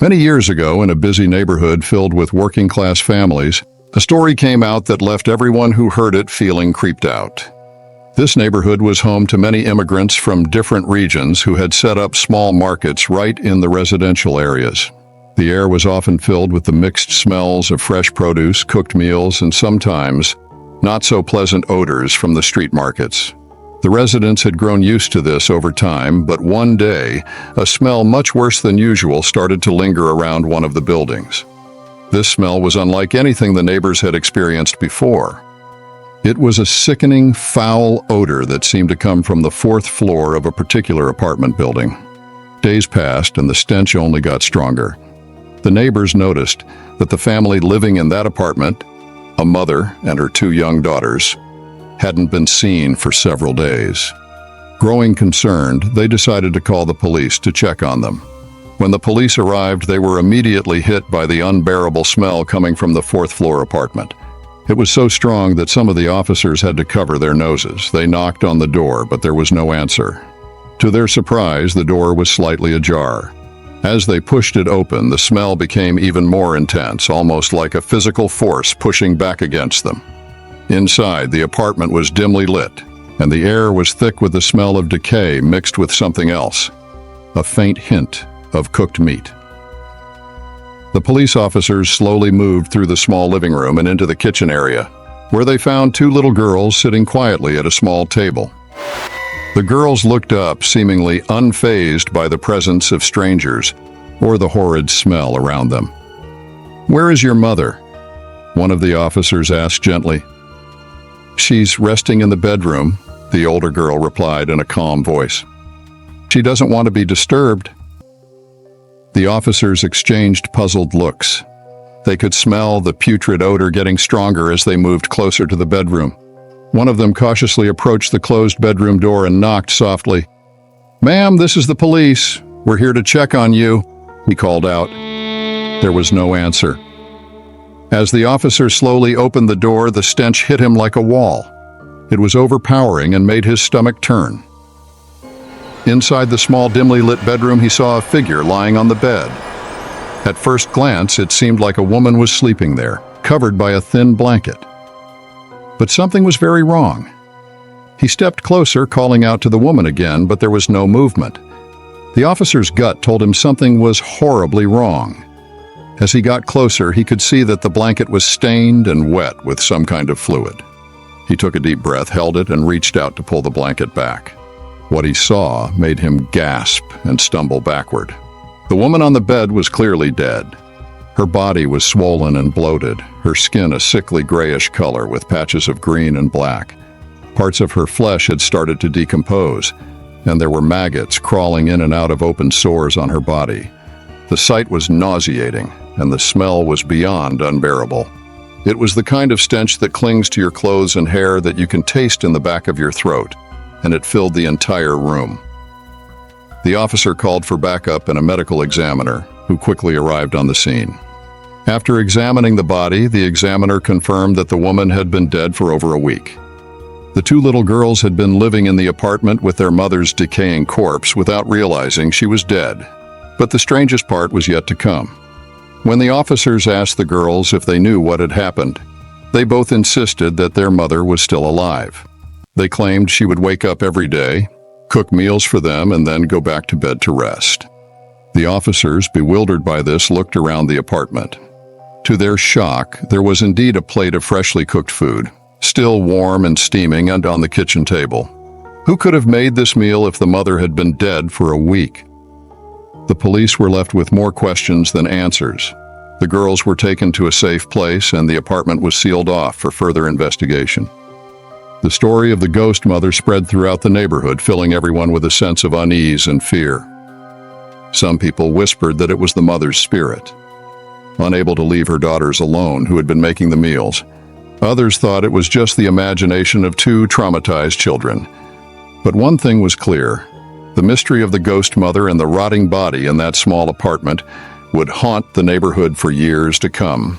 Many years ago, in a busy neighborhood filled with working-class families, a story came out that left everyone who heard it feeling creeped out. This neighborhood was home to many immigrants from different regions who had set up small markets right in the residential areas. The air was often filled with the mixed smells of fresh produce, cooked meals, and sometimes not-so-pleasant odors from the street markets. The residents had grown used to this over time, but one day, a smell much worse than usual started to linger around one of the buildings. This smell was unlike anything the neighbors had experienced before. It was a sickening, foul odor that seemed to come from the fourth floor of a particular apartment building. Days passed, and the stench only got stronger. The neighbors noticed that the family living in that apartment, a mother and her 2 young daughters, hadn't been seen for several days. Growing concerned, they decided to call the police to check on them. When the police arrived, they were immediately hit by the unbearable smell coming from the fourth-floor apartment. It was so strong that some of the officers had to cover their noses. They knocked on the door, but there was no answer. To their surprise, the door was slightly ajar. As they pushed it open, the smell became even more intense, almost like a physical force pushing back against them. Inside, the apartment was dimly lit, and the air was thick with the smell of decay mixed with something else, a faint hint of cooked meat. The police officers slowly moved through the small living room and into the kitchen area, where they found 2 little girls sitting quietly at a small table. The girls looked up, seemingly unfazed by the presence of strangers or the horrid smell around them. "Where is your mother?" one of the officers asked gently. "She's resting in the bedroom," the older girl replied in a calm voice. "She doesn't want to be disturbed." The officers exchanged puzzled looks. They could smell the putrid odor getting stronger as they moved closer to the bedroom. One of them cautiously approached the closed bedroom door and knocked softly. "Ma'am, this is the police. We're here to check on you," he called out. There was no answer. As the officer slowly opened the door, the stench hit him like a wall. It was overpowering and made his stomach turn. Inside the small, dimly lit bedroom, he saw a figure lying on the bed. At first glance, it seemed like a woman was sleeping there, covered by a thin blanket. But something was very wrong. He stepped closer, calling out to the woman again, but there was no movement. The officer's gut told him something was horribly wrong. As he got closer, he could see that the blanket was stained and wet with some kind of fluid. He took a deep breath, held it, and reached out to pull the blanket back. What he saw made him gasp and stumble backward. The woman on the bed was clearly dead. Her body was swollen and bloated, her skin a sickly grayish color with patches of green and black. Parts of her flesh had started to decompose, and there were maggots crawling in and out of open sores on her body. The sight was nauseating, and the smell was beyond unbearable. It was the kind of stench that clings to your clothes and hair that you can taste in the back of your throat, and it filled the entire room. The officer called for backup and a medical examiner, who quickly arrived on the scene. After examining the body, the examiner confirmed that the woman had been dead for over a week. The 2 little girls had been living in the apartment with their mother's decaying corpse without realizing she was dead. But the strangest part was yet to come. When the officers asked the girls if they knew what had happened, they both insisted that their mother was still alive. They claimed she would wake up every day, cook meals for them, and then go back to bed to rest. The officers, bewildered by this, looked around the apartment. To their shock, there was indeed a plate of freshly cooked food, still warm and steaming and on the kitchen table. Who could have made this meal if the mother had been dead for a week? The police were left with more questions than answers. The girls were taken to a safe place, and the apartment was sealed off for further investigation. The story of the ghost mother spread throughout the neighborhood, filling everyone with a sense of unease and fear. Some people whispered that it was the mother's spirit, unable to leave her daughters alone who had been making the meals. Others thought it was just the imagination of 2 traumatized children. But one thing was clear: the mystery of the ghost mother and the rotting body in that small apartment would haunt the neighborhood for years to come.